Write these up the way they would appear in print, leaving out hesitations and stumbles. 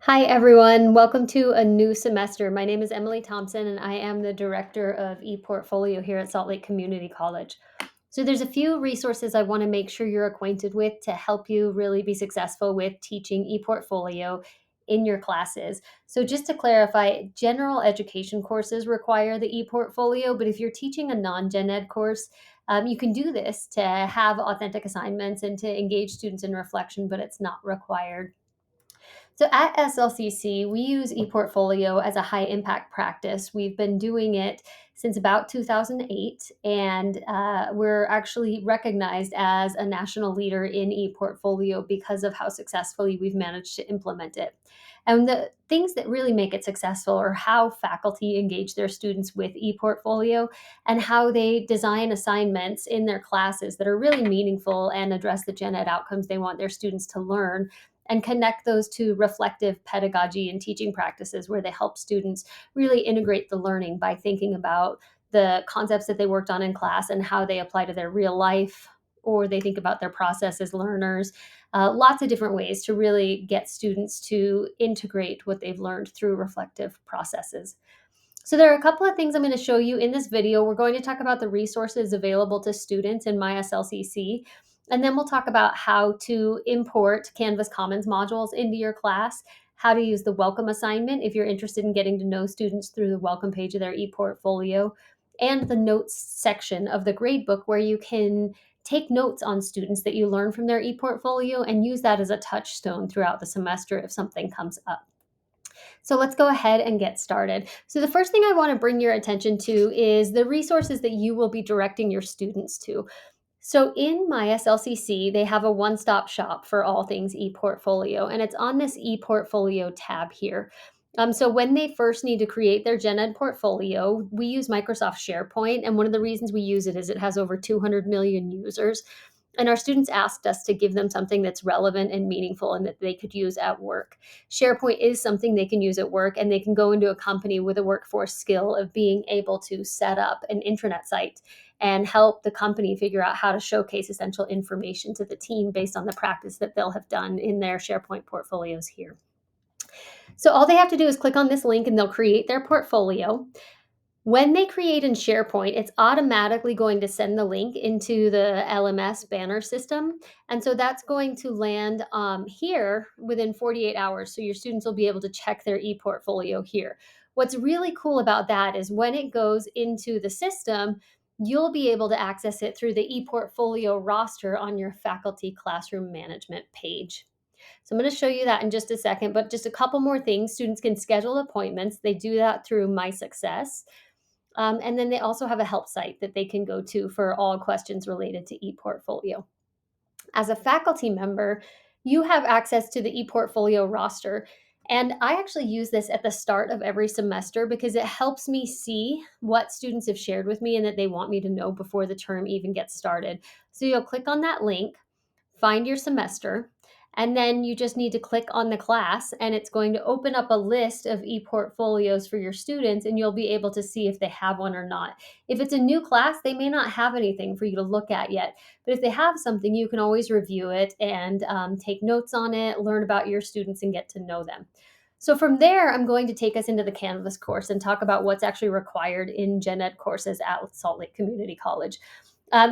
Hi, everyone. Welcome to a new semester. My name is Emily Thompson, and I am the director of ePortfolio here at Salt Lake Community College. So, there's a few resources I want to make sure you're acquainted with to help you really be successful with teaching ePortfolio in your classes. So, just to clarify, general education courses require the ePortfolio, but if you're teaching a non gen ed course, you can do this to have authentic assignments and to engage students in reflection, but it's not required. So at SLCC, we use ePortfolio as a high impact practice. We've been doing it since about 2008, and we're actually recognized as a national leader in ePortfolio because of how successfully we've managed to implement it. And the things that really make it successful are how faculty engage their students with ePortfolio and how they design assignments in their classes that are really meaningful and address the gen ed outcomes they want their students to learn and connect those to reflective pedagogy and teaching practices where they help students really integrate the learning by thinking about the concepts that they worked on in class and how they apply to their real life, or they think about their process as learners. Lots of different ways to really get students to integrate what they've learned through reflective processes. So there are a couple of things I'm going to show you in this video. We're going to talk about the resources available to students in MySLCC, and then we'll talk about how to import Canvas Commons modules into your class, how to use the welcome assignment if you're interested in getting to know students through the welcome page of their ePortfolio, and the notes section of the gradebook where you can take notes on students that you learn from their ePortfolio and use that as a touchstone throughout the semester if something comes up. So let's go ahead and get started. So the first thing I want to bring your attention to is the resources that you will be directing your students to. So in MySLCC, they have a one-stop shop for all things ePortfolio, and it's on this ePortfolio tab here. So when they first need to create their gen ed portfolio, we use Microsoft SharePoint, and one of the reasons we use it is it has over 200 million users. And our students asked us to give them something that's relevant and meaningful and that they could use at work. SharePoint is something they can use at work, and they can go into a company with a workforce skill of being able to set up an intranet site and help the company figure out how to showcase essential information to the team based on the practice that they'll have done in their SharePoint portfolios here. So all they have to do is click on this link and they'll create their portfolio. When they create in SharePoint, it's automatically going to send the link into the LMS banner system. And so that's going to land here within 48 hours. So your students will be able to check their ePortfolio here. What's really cool about that is when it goes into the system, you'll be able to access it through the ePortfolio roster on your faculty classroom management page. So I'm going to show you that in just a second, but just a couple more things. Students can schedule appointments. They do that through My Success. And then they also have a help site that they can go to for all questions related to ePortfolio. As a faculty member, you have access to the ePortfolio roster. And I actually use this at the start of every semester because it helps me see what students have shared with me and that they want me to know before the term even gets started. So you'll click on that link, find your semester, and then you just need to click on the class and it's going to open up a list of ePortfolios for your students and you'll be able to see if they have one or not. If it's a new class, they may not have anything for you to look at yet, but if they have something, you can always review it and take notes on it, learn about your students, and get to know them. So from there, I'm going to take us into the Canvas course and talk about what's actually required in gen ed courses at Salt Lake Community College.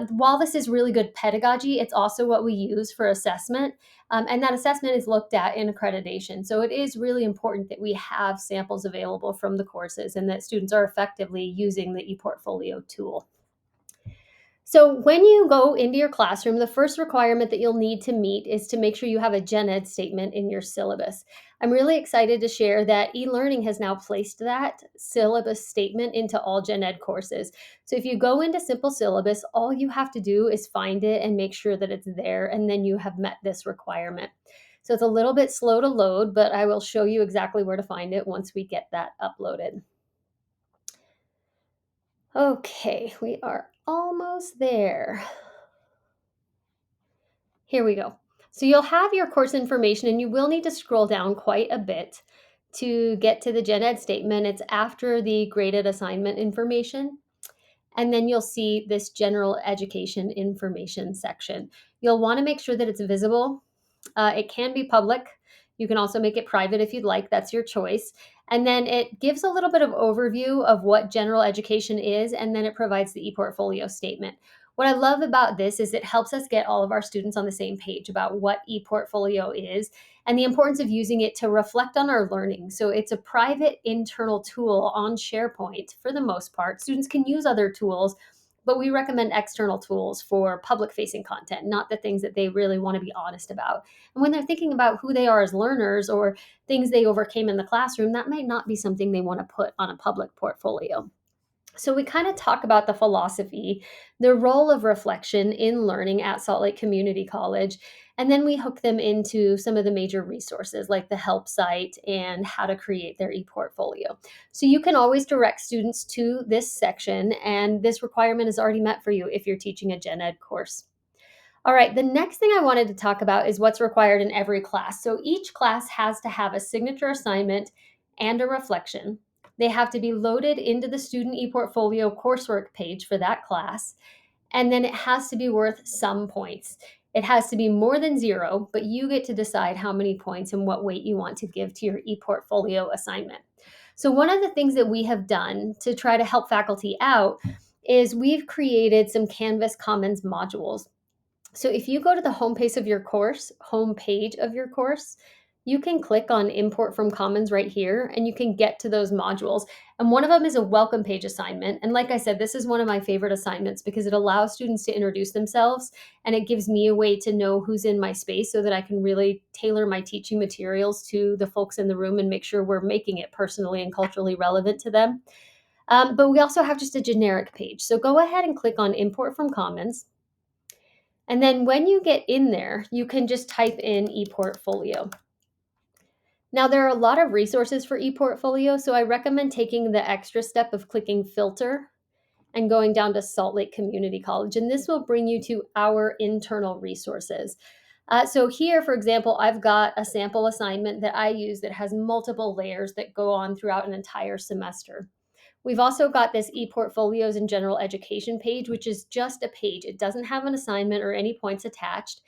While this is really good pedagogy, it's also what we use for assessment. And that assessment is looked at in accreditation. So it is really important that we have samples available from the courses and that students are effectively using the ePortfolio tool. So when you go into your classroom, the first requirement that you'll need to meet is to make sure you have a gen ed statement in your syllabus. I'm really excited to share that eLearning has now placed that syllabus statement into all gen ed courses. So if you go into Simple Syllabus, all you have to do is find it and make sure that it's there, and then you have met this requirement. So it's a little bit slow to load, but I will show you exactly where to find it once we get that uploaded. Okay, we are almost there. Here we go. So you'll have your course information and you will need to scroll down quite a bit to get to the gen ed statement. It's after the graded assignment information. And then you'll see this general education information section. You'll want to make sure that it's visible. It can be public. You can also make it private if you'd like, that's your choice. And then it gives a little bit of overview of what general education is, and then it provides the ePortfolio statement. What I love about this is it helps us get all of our students on the same page about what ePortfolio is and the importance of using it to reflect on our learning. So it's a private internal tool on SharePoint for the most part. Students can use other tools, but we recommend external tools for public facing content, not the things that they really want to be honest about. And when they're thinking about who they are as learners or things they overcame in the classroom, that might not be something they want to put on a public portfolio. So we kind of talk about the philosophy, the role of reflection in learning at Salt Lake Community College, and then we hook them into some of the major resources like the help site and how to create their ePortfolio. So you can always direct students to this section, and this requirement is already met for you if you're teaching a gen ed course. All right, the next thing I wanted to talk about is what's required in every class. So each class has to have a signature assignment and a reflection. They have to be loaded into the student ePortfolio coursework page for that class, and then it has to be worth some points. It has to be more than 0, but you get to decide how many points and what weight you want to give to your ePortfolio assignment. So one of the things that we have done to try to help faculty out is we've created some Canvas Commons modules. So if you go to the homepage of your course, you can click on import from Commons right here and you can get to those modules. And one of them is a welcome page assignment. And like I said, this is one of my favorite assignments because it allows students to introduce themselves and it gives me a way to know who's in my space so that I can really tailor my teaching materials to the folks in the room and make sure we're making it personally and culturally relevant to them. But we also have just a generic page. So go ahead and click on import from Commons. And then when you get in there, you can just type in ePortfolio. Now, there are a lot of resources for ePortfolio, so I recommend taking the extra step of clicking Filter and going down to Salt Lake Community College, and this will bring you to our internal resources. So here, for example, I've got a sample assignment that I use that has multiple layers that go on throughout an entire semester. We've also got this ePortfolios and general education page, which is just a page. It doesn't have an assignment or any points attached.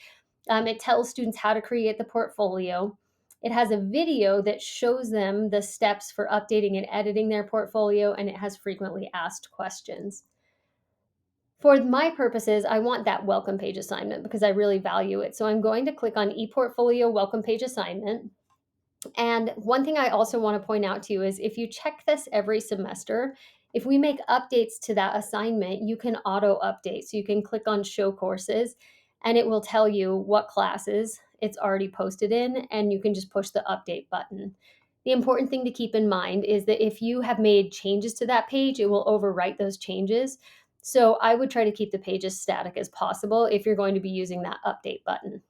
It tells students how to create the portfolio. It has a video that shows them the steps for updating and editing their portfolio, and it has frequently asked questions. For my purposes, I want that welcome page assignment because I really value it. So I'm going to click on ePortfolio welcome page assignment. And one thing I also want to point out to you is if you check this every semester, if we make updates to that assignment, you can auto update. So you can click on show courses and it will tell you what classes it's already posted in, and you can just push the update button. The important thing to keep in mind is that if you have made changes to that page, it will overwrite those changes. So I would try to keep the page as static as possible if you're going to be using that update button.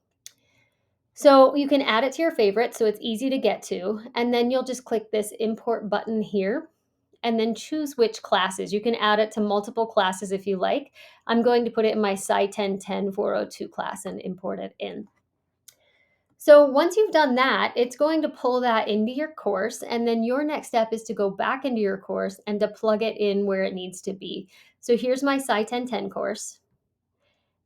So you can add it to your favorites so it's easy to get to, and then you'll just click this import button here and then choose which classes. You can add it to multiple classes if you like. I'm going to put it in my Sci 1010 402 class and import it in. So once you've done that, it's going to pull that into your course, and then your next step is to go back into your course and to plug it in where it needs to be. So here's my Sci 1010 course.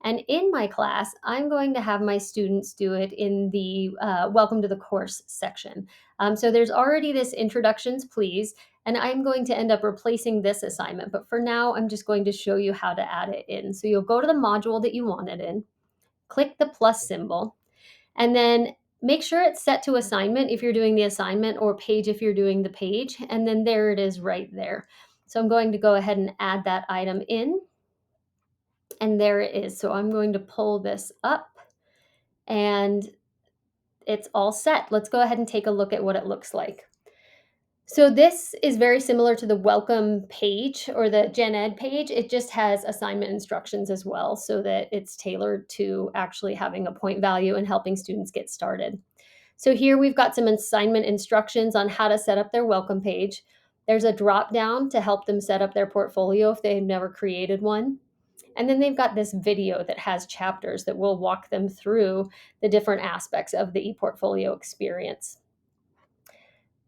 And in my class, I'm going to have my students do it in the welcome to the course section. So there's already this introductions, please, and I'm going to end up replacing this assignment. But for now, I'm just going to show you how to add it in. So you'll go to the module that you want it in, click the plus symbol, and then make sure it's set to assignment if you're doing the assignment or page if you're doing the page. And then there it is right there. So I'm going to go ahead and add that item in. And there it is. So I'm going to pull this up and it's all set. Let's go ahead and take a look at what it looks like. So this is very similar to the welcome page or the gen ed page. It just has assignment instructions as well so that it's tailored to actually having a point value and helping students get started. So here we've got some assignment instructions on how to set up their welcome page. There's a drop down to help them set up their portfolio if they've never created one. And then they've got this video that has chapters that will walk them through the different aspects of the ePortfolio experience.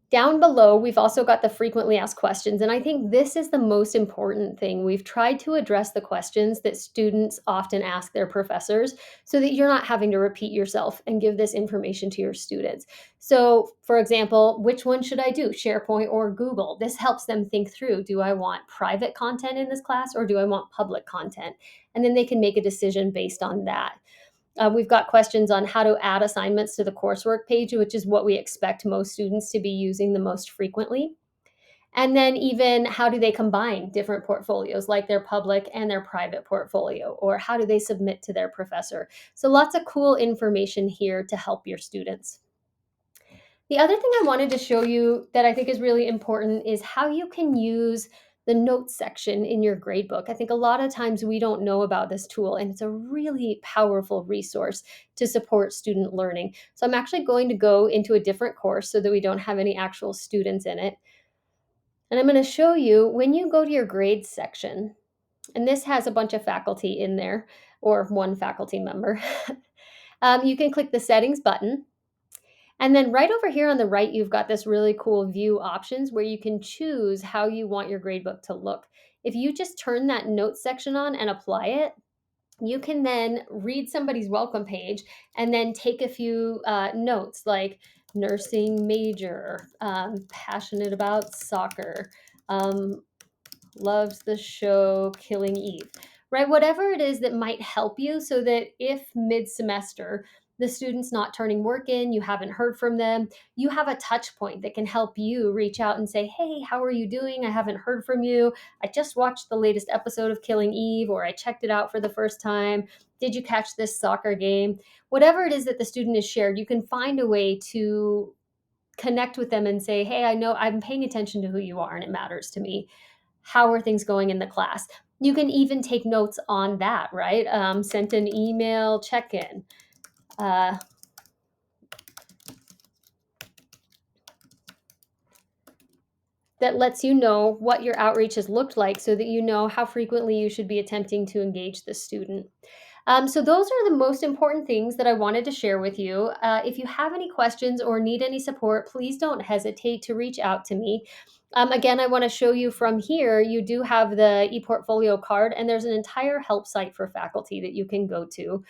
Down below, we've also got the frequently asked questions, and I think this is the most important thing. We've tried to address the questions that students often ask their professors so that you're not having to repeat yourself and give this information to your students. So, for example, which one should I do, SharePoint or Google? This helps them think through, do I want private content in this class or do I want public content? And then they can make a decision based on that. We've got questions on how to add assignments to the coursework page, which is what we expect most students to be using the most frequently. And then even how do they combine different portfolios, like their public and their private portfolio, or how do they submit to their professor? So lots of cool information here to help your students. The other thing I wanted to show you that I think is really important is how you can use the notes section in your gradebook. I think a lot of times we don't know about this tool, and it's a really powerful resource to support student learning. So I'm actually going to go into a different course so that we don't have any actual students in it. And I'm going to show you when you go to your grades section, and this has a bunch of faculty in there, or one faculty member. You can click the settings button. And then right over here on the right, you've got this really cool view options where you can choose how you want your gradebook to look. If you just turn that notes section on and apply it, you can then read somebody's welcome page and then take a few notes like nursing major, passionate about soccer, um, loves the show Killing Eve, right? Whatever it is that might help you so that if mid semester the student's not turning work in, you haven't heard from them, you have a touch point that can help you reach out and say, hey, how are you doing? I haven't heard from you. I just watched the latest episode of Killing Eve, or I checked it out for the first time. Did you catch this soccer game? Whatever it is that the student has shared, you can find a way to connect with them and say, hey, I know I'm paying attention to who you are and it matters to me. How are things going in the class? You can even take notes on that, right? Sent an email check-in. Uh, that lets you know what your outreach has looked like so that you know how frequently you should be attempting to engage the student. So those are the most important things that I wanted to share with you. If you have any questions or need any support, please don't hesitate to reach out to me. Again, I want to show you from here, you do have the ePortfolio card, and there's an entire help site for faculty that you can go to.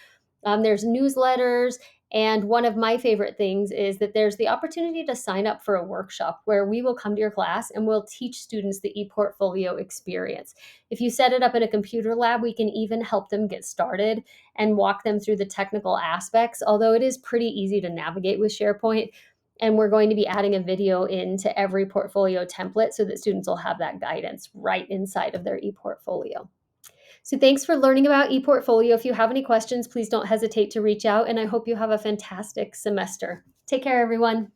There's newsletters, and one of my favorite things is that there's the opportunity to sign up for a workshop where we will come to your class and we'll teach students the ePortfolio experience. If you set it up in a computer lab, we can even help them get started and walk them through the technical aspects, although it is pretty easy to navigate with SharePoint. And we're going to be adding a video into every portfolio template so that students will have that guidance right inside of their ePortfolio. So thanks for learning about ePortfolio. If you have any questions, please don't hesitate to reach out, and I hope you have a fantastic semester. Take care, everyone.